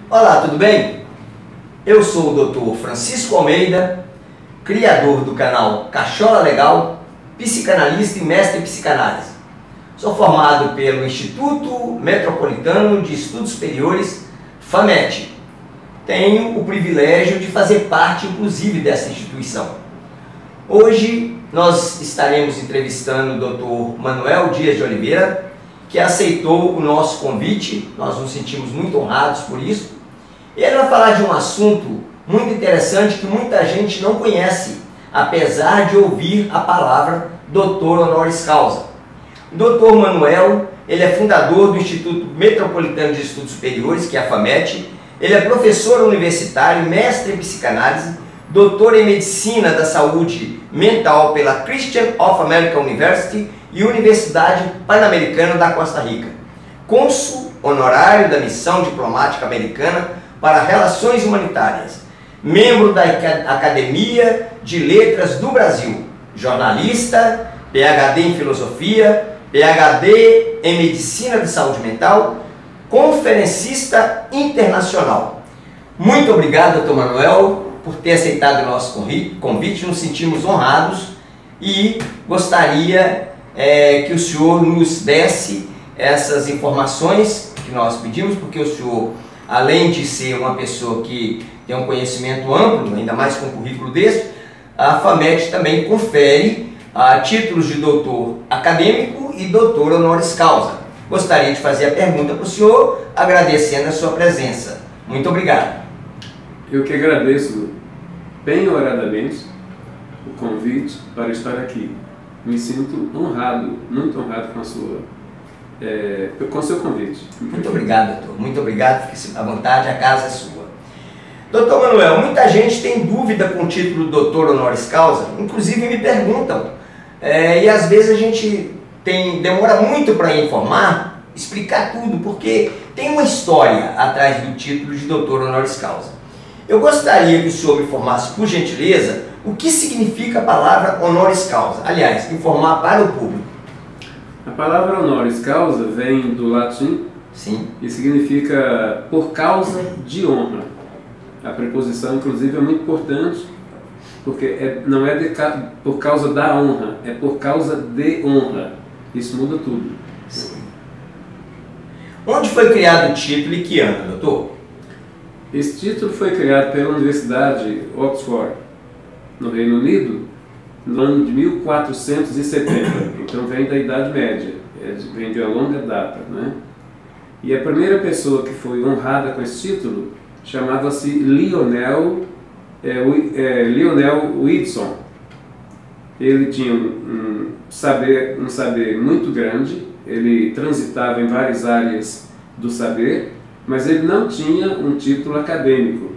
Olá, tudo bem? Eu sou o Dr. Francisco Almeida, criador do canal Cachola Legal, psicanalista e mestre em psicanálise. Sou formado pelo Instituto Metropolitano de Estudos Superiores, FAMET. Tenho o privilégio de fazer parte, inclusive, dessa instituição. Hoje nós estaremos entrevistando o Dr. Manuel Dias de Oliveira, que aceitou o nosso convite. Nós nos sentimos muito honrados por isso. E ele vai falar de um assunto muito interessante que muita gente não conhece, apesar de ouvir a palavra doutor honoris causa. O Dr. Manuel, ele é fundador do Instituto Metropolitano de Estudos Superiores, que é a FAMET. Ele é professor universitário, mestre em psicanálise, doutor em medicina da saúde mental pela Christian of America University e Universidade Pan-Americana da Costa Rica. Cônsul honorário da Missão Diplomática Americana para Relações Humanitárias, membro da Academia de Letras do Brasil, jornalista, PhD em Filosofia, PhD em Medicina de Saúde Mental, conferencista internacional. Muito obrigado, Dr. Manuel, por ter aceitado o nosso convite. Nos sentimos honrados e gostaria que o senhor nos desse essas informações que nós pedimos, porque o senhor, além de ser uma pessoa que tem um conhecimento amplo, ainda mais com um currículo desse, a FAMET também confere títulos de doutor acadêmico e doutor honoris causa. Gostaria de fazer a pergunta para o senhor, agradecendo a sua presença. Muito obrigado. Eu que agradeço bem-horadamente o convite para estar aqui. Me sinto honrado, muito honrado com o seu convite. Muito obrigado, doutor. Muito obrigado. Fique à vontade, a casa é sua. Doutor Manuel, muita gente tem dúvida com o título de doutor honoris causa, inclusive me perguntam. E às vezes a gente demora muito para informar, explicar tudo, porque tem uma história atrás do título de doutor honoris causa. Eu gostaria que o senhor me informasse, por gentileza, o que significa a palavra honoris causa. Aliás, informar para o público. A palavra honoris causa vem do latim. Sim. E significa por causa de honra. A preposição, inclusive, é muito importante, porque não é por causa da honra, é por causa de honra. Isso muda tudo. Sim. Onde foi criado o título e que ano, doutor? Esse título foi criado pela Universidade Oxford, no Reino Unido, no ano de 1470. Então vem da Idade Média, vem de uma longa data, né? E a primeira pessoa que foi honrada com esse título chamava-se Lionel Whitson. Ele tinha um saber muito grande, ele transitava em várias áreas do saber, mas ele não tinha um título acadêmico.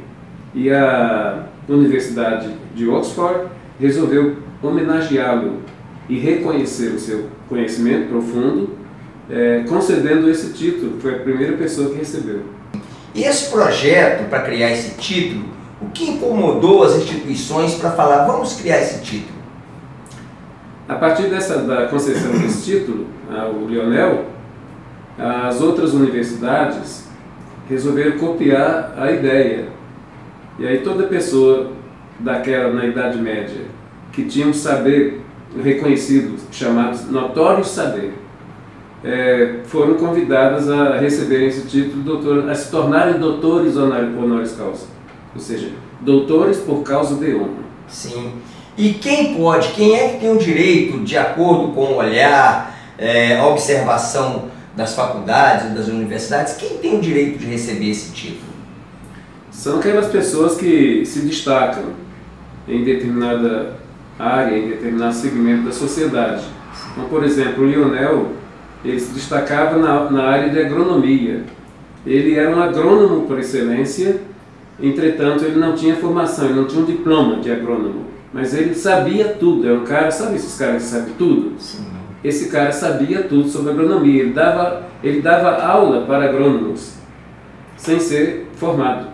E a Universidade de Oxford resolveu homenageá-lo e reconhecer o seu conhecimento profundo, concedendo esse título. Foi a primeira pessoa que recebeu. E esse projeto para criar esse título, o que incomodou as instituições para falar, vamos criar esse título? A partir da concessão desse título, o Lionel, as outras universidades resolveram copiar a ideia. E aí toda pessoa daquela, na Idade Média, que tinha um saber reconhecido, chamado notório saber, foram convidadas a receberem esse título, a se tornarem doutores honoris causa. Ou seja, doutores por causa de honra. Sim. E quem é que tem o direito, de acordo com o olhar, a observação das faculdades e das universidades, quem tem o direito de receber esse título? São aquelas pessoas que se destacam em determinada área, em determinado segmento da sociedade. Então, por exemplo, o Lionel, ele se destacava na área de agronomia. Ele era um agrônomo por excelência, entretanto ele não tinha formação, ele não tinha um diploma de agrônomo, mas ele sabia tudo. É um cara, sabe esses caras que sabem tudo? Sim. Esse cara sabia tudo sobre agronomia, ele dava aula para agrônomos, sem ser formado.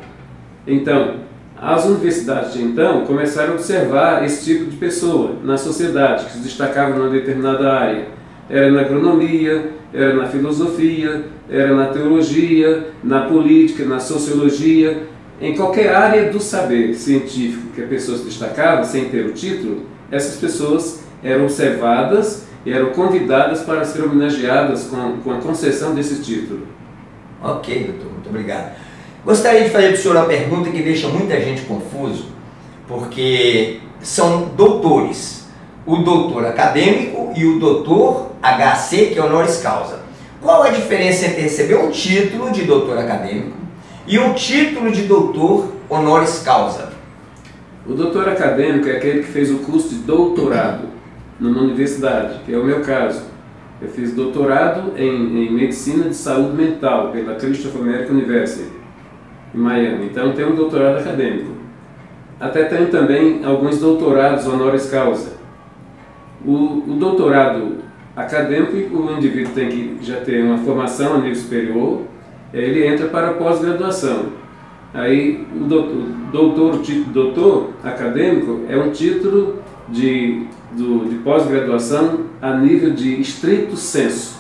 Então, as universidades de então começaram a observar esse tipo de pessoa na sociedade, que se destacava numa determinada área. Era na agronomia, era na filosofia, era na teologia, na política, na sociologia, em qualquer área do saber científico que a pessoa se destacava sem ter o título, essas pessoas eram observadas e eram convidadas para ser homenageadas com a concessão desse título. Ok, doutor, muito obrigado. Gostaria de fazer para o senhor uma pergunta que deixa muita gente confuso, porque são doutores, o doutor acadêmico e o doutor HC, que é honoris causa. Qual a diferença entre receber um título de doutor acadêmico e um título de doutor honoris causa? O doutor acadêmico é aquele que fez o curso de doutorado numa universidade, que é o meu caso. Eu fiz doutorado em Medicina de Saúde Mental pela Christopher American University, em Miami. Então tenho um doutorado acadêmico. Até tenho também alguns doutorados honoris causa. O doutorado acadêmico, o indivíduo tem que já ter uma formação a nível superior, ele entra para a pós-graduação. Aí o título de doutor acadêmico é um título de pós-graduação a nível de estrito sensu.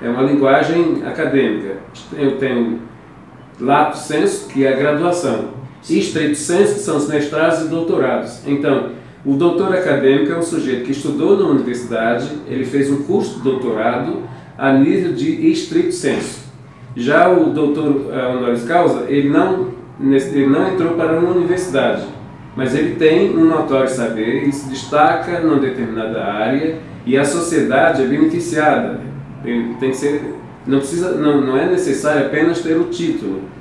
É uma linguagem acadêmica. Eu tenho lato sensu, que é a graduação, e estrito sensu são os mestrados e doutorados. Então, o doutor acadêmico é um sujeito que estudou na universidade, ele fez um curso de doutorado a nível de estrito sensu. Já o doutor honoris causa, ele não entrou para uma universidade, mas ele tem um notório saber, ele se destaca numa determinada área e a sociedade é beneficiada. Ele tem que ser, não é necessário apenas ter o título.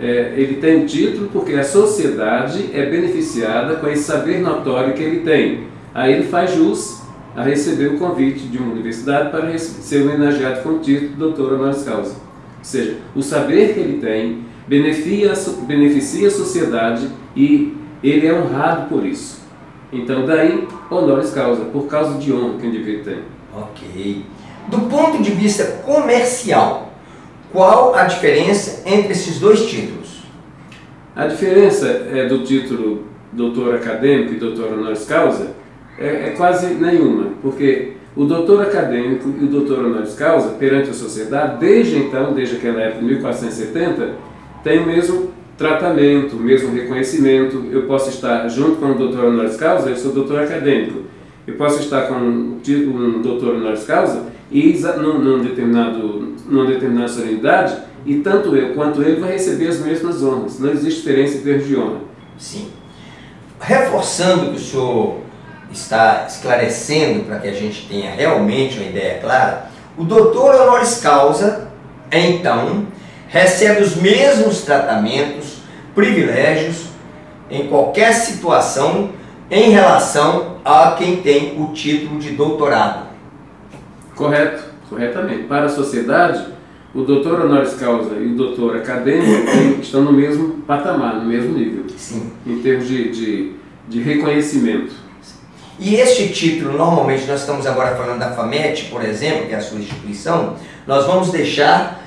Ele tem o título porque a sociedade é beneficiada com esse saber notório que ele tem. Aí ele faz jus a receber o convite de uma universidade para ser homenageado com o título de doutor honoris causa. Ou seja, o saber que ele tem beneficia a sociedade e ele é honrado por isso. Então daí, honoris causa, por causa de honra que o indivíduo tem. Ok. Do ponto de vista comercial, qual a diferença entre esses dois títulos? A diferença do título doutor acadêmico e doutor honoris causa é quase nenhuma, porque o doutor acadêmico e o doutor honoris causa, perante a sociedade, desde aquela época de 1470, tem o mesmo tratamento, o mesmo reconhecimento. Eu posso estar junto com o doutor honoris causa, eu sou doutor acadêmico. Eu posso estar com um doutor honoris causa e numa determinada solenidade, e tanto eu quanto ele vai receber as mesmas honras. Não existe diferença em termos de honra. Sim. Reforçando o que o senhor está esclarecendo para que a gente tenha realmente uma ideia clara, o doutor honoris causa, então, recebe os mesmos tratamentos, privilégios, em qualquer situação, em relação a quem tem o título de doutorado. Correto, corretamente. Para a sociedade, o doutor honoris causa e o doutor acadêmico estão no mesmo patamar, no mesmo nível. Sim. Em termos de reconhecimento. E este título, normalmente nós estamos agora falando da FAMET, por exemplo, que é a sua instituição, nós vamos deixar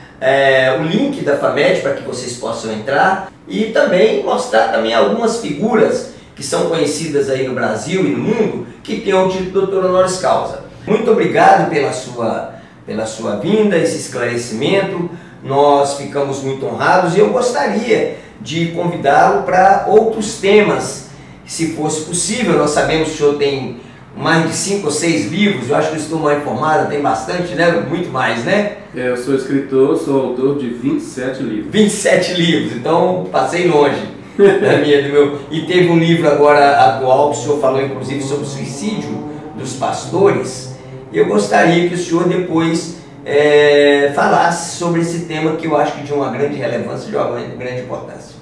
o link da FAMET para que vocês possam entrar e também mostrar também algumas figuras que são conhecidas aí no Brasil e no mundo que têm o título de doutor honoris causa. Muito obrigado pela sua vinda, esse esclarecimento, nós ficamos muito honrados e eu gostaria de convidá-lo para outros temas, se fosse possível. Nós sabemos que o senhor tem mais de 5 ou 6 livros, eu acho que eu estou mal informado, tem bastante, né? Muito mais, né? Eu sou escritor, sou autor de 27 livros. 27 livros, então passei longe E teve um livro agora atual, que o senhor falou inclusive sobre o suicídio dos pastores. Eu gostaria que o senhor depois falasse sobre esse tema, que eu acho que de uma grande relevância, de uma grande importância.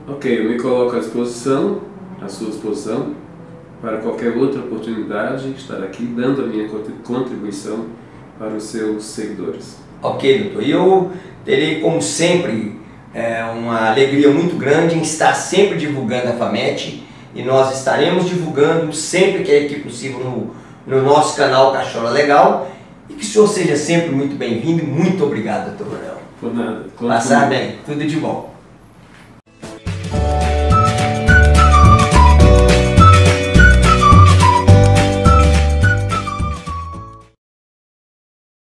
Ok, eu me coloco à disposição, à sua disposição, para qualquer outra oportunidade, estar aqui dando a minha contribuição para os seus seguidores. Ok, doutor. E eu terei, como sempre, uma alegria muito grande em estar sempre divulgando a FAMET, e nós estaremos divulgando sempre que é possível no nosso canal Cachola Legal, e que o senhor seja sempre muito bem-vindo e muito obrigado, doutor Manuel. Por nada. Passar bem, tudo de bom.